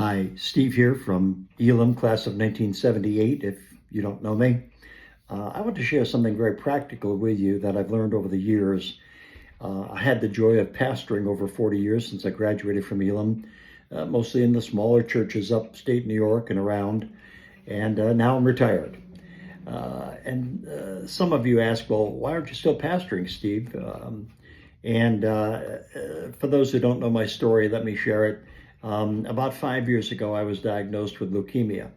Hi, Steve here from Elam, class of 1978, if you don't know me. I want to share something very practical with you that I've learned over the years. I had the joy of pastoring over 40 years since I graduated from Elam, mostly in the smaller churches upstate New York and around, and now I'm retired. And some of you ask, well, why aren't you still pastoring, Steve? For those who don't know my story, let me share it. About 5 years ago, I was diagnosed with leukemia,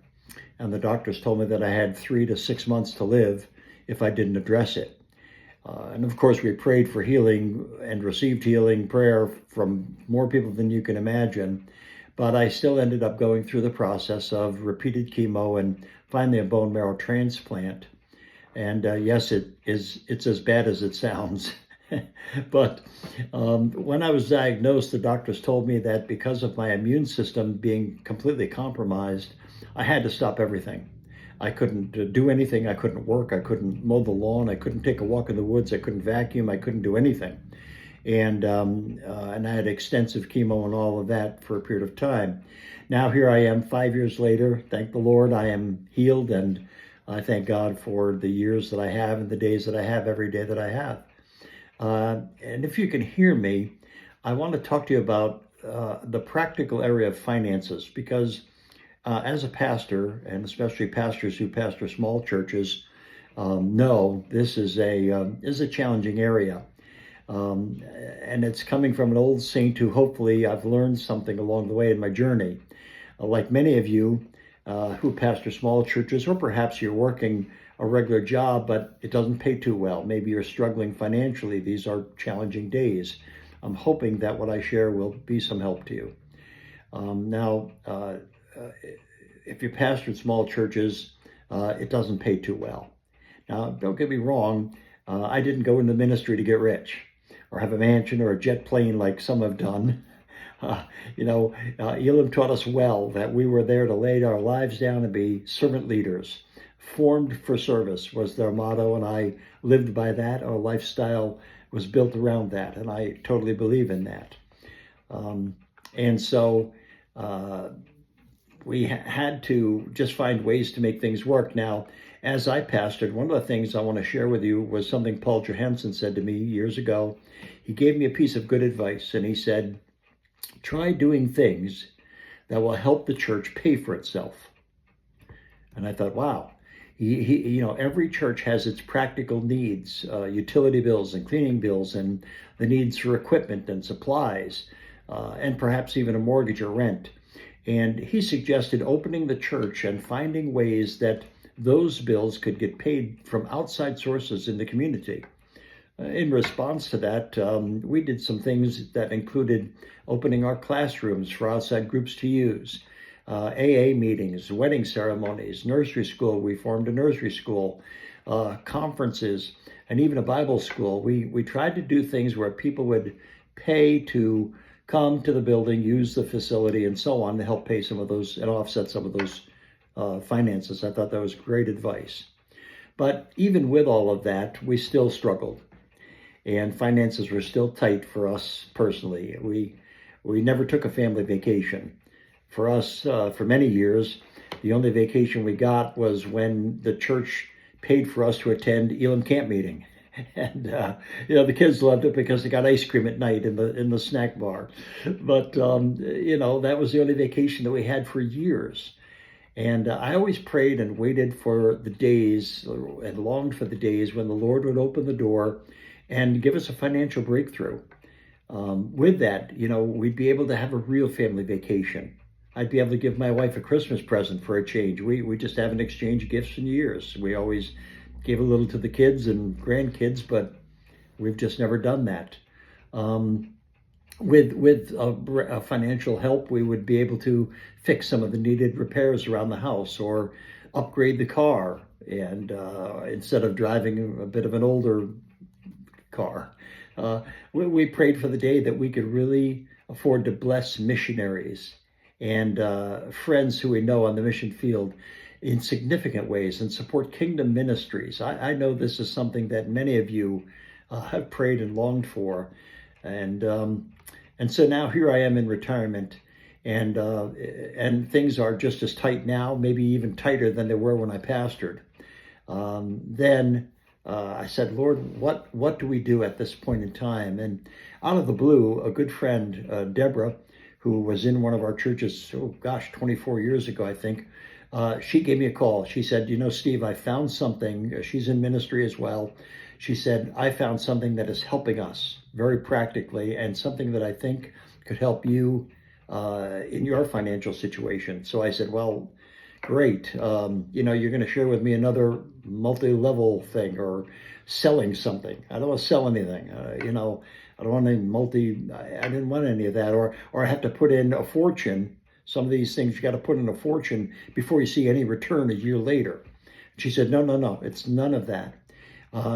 and the doctors told me that I had 3 to 6 months to live if I didn't address it. And of course, we prayed for healing and received healing prayer from more people than you can imagine. But I still ended up going through the process of repeated chemo and finally a bone marrow transplant. And yes, it's as bad as it sounds. But when I was diagnosed, the doctors told me that because of my immune system being completely compromised, I had to stop everything. I couldn't do anything. I couldn't work. I couldn't mow the lawn. I couldn't take a walk in the woods. I couldn't vacuum. I couldn't do anything. And I had extensive chemo and all of that for a period of time. Now here I am 5 years later. Thank the Lord, I am healed, and I thank God for the years that I have and the days that I have every day that I have. And if you can hear me, I want to talk to you about the practical area of finances, because as a pastor, and especially pastors who pastor small churches, know this is a challenging area. And it's coming from an old saint who hopefully I've learned something along the way in my journey. Like many of you who pastor small churches, or perhaps you're working a regular job, but it doesn't pay too well. Maybe you're struggling financially. These are challenging days. I'm hoping that what I share will be some help to you. If you pastor small churches, it doesn't pay too well. Now, don't get me wrong. I didn't go into ministry to get rich or have a mansion or a jet plane like some have done. Elam taught us well that we were there to lay our lives down and be servant leaders. Formed for service was their motto, and I lived by that. Our lifestyle was built around that, and I totally believe in that. We had to just find ways to make things work. Now, as I pastored, one of the things I want to share with you was something Paul Johansson said to me years ago. He gave me a piece of good advice, and he said, try doing things that will help the church pay for itself. And I thought, wow. Every church has its practical needs, utility bills and cleaning bills, and the needs for equipment and supplies, and perhaps even a mortgage or rent. And he suggested opening the church and finding ways that those bills could get paid from outside sources in the community. In response to that, we did some things that included opening our classrooms for outside groups to use, AA meetings, wedding ceremonies, nursery school. We formed a nursery school, conferences, and even a Bible school. We tried to do things where people would pay to come to the building, use the facility, and so on, to help pay some of those and offset some of those finances. I thought that was great advice. But even with all of that, we still struggled, and finances were still tight for us personally. We never took a family vacation. For us, for many years, the only vacation we got was when the church paid for us to attend Elam camp meeting. And the kids loved it because they got ice cream at night in the snack bar. But that was the only vacation that we had for years. And I always prayed and waited for the days and longed for the days when the Lord would open the door and give us a financial breakthrough. With that, we'd be able to have a real family vacation. I'd be able to give my wife a Christmas present for a change. We just haven't exchanged gifts in years. We always gave a little to the kids and grandkids, but we've just never done that. With a financial help, we would be able to fix some of the needed repairs around the house or upgrade the car, and instead of driving a bit of an older car. We prayed for the day that we could really afford to bless missionaries and friends who we know on the mission field in significant ways, and support kingdom ministries. I know this is something that many of you have prayed and longed for. And so now here I am in retirement, and things are just as tight now, maybe even tighter than they were when I pastored. Then I said, Lord, what do we do at this point in time? And out of the blue, a good friend, Deborah, who was in one of our churches, 24 years ago, I think, she gave me a call. She said, Steve, I found something. She's in ministry as well. She said, I found something that is helping us very practically and something that I think could help you in your financial situation. So I said, well, great. You're going to share with me another multi-level thing or selling something. I don't want to sell anything. I don't want any I didn't want any of that. Or I have to put in a fortune. Some of these things you got to put in a fortune before you see any return a year later. She said, no, it's none of that.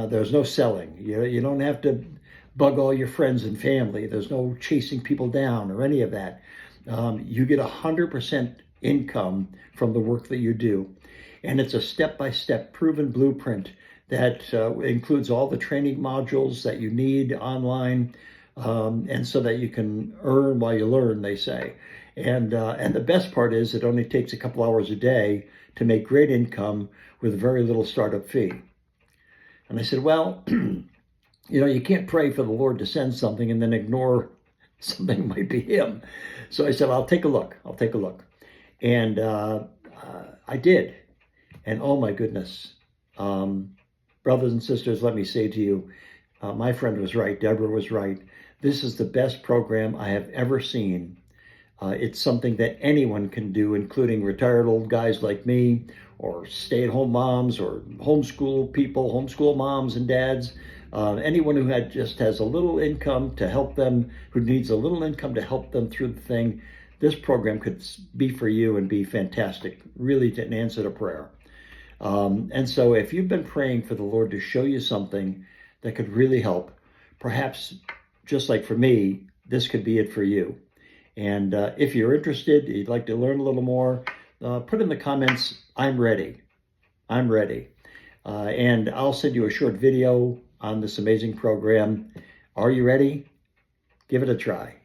There's no selling. You don't have to bug all your friends and family. There's no chasing people down or any of that. You get 100% income from the work that you do. And it's a step-by-step proven blueprint that includes all the training modules that you need online, and so that you can earn while you learn, they say. And the best part is it only takes a couple hours a day to make great income with very little startup fee. And I said, well, you can't pray for the Lord to send something and then ignore something might be him. So I said, I'll take a look. And I did. And oh my goodness, brothers and sisters, let me say to you, my friend was right. Deborah was right. This is the best program I have ever seen. It's something that anyone can do, including retired old guys like me, or stay-at-home moms, or homeschool people, homeschool moms and dads. Anyone who just has a little income to help them, who needs a little income to help them through the thing, this program could be for you and be fantastic, really an answer to prayer. And so if you've been praying for the Lord to show you something that could really help, perhaps just like for me, this could be it for you. And if you're interested, you'd like to learn a little more, put in the comments, I'm ready. And I'll send you a short video on this amazing program. Are you ready? Give it a try.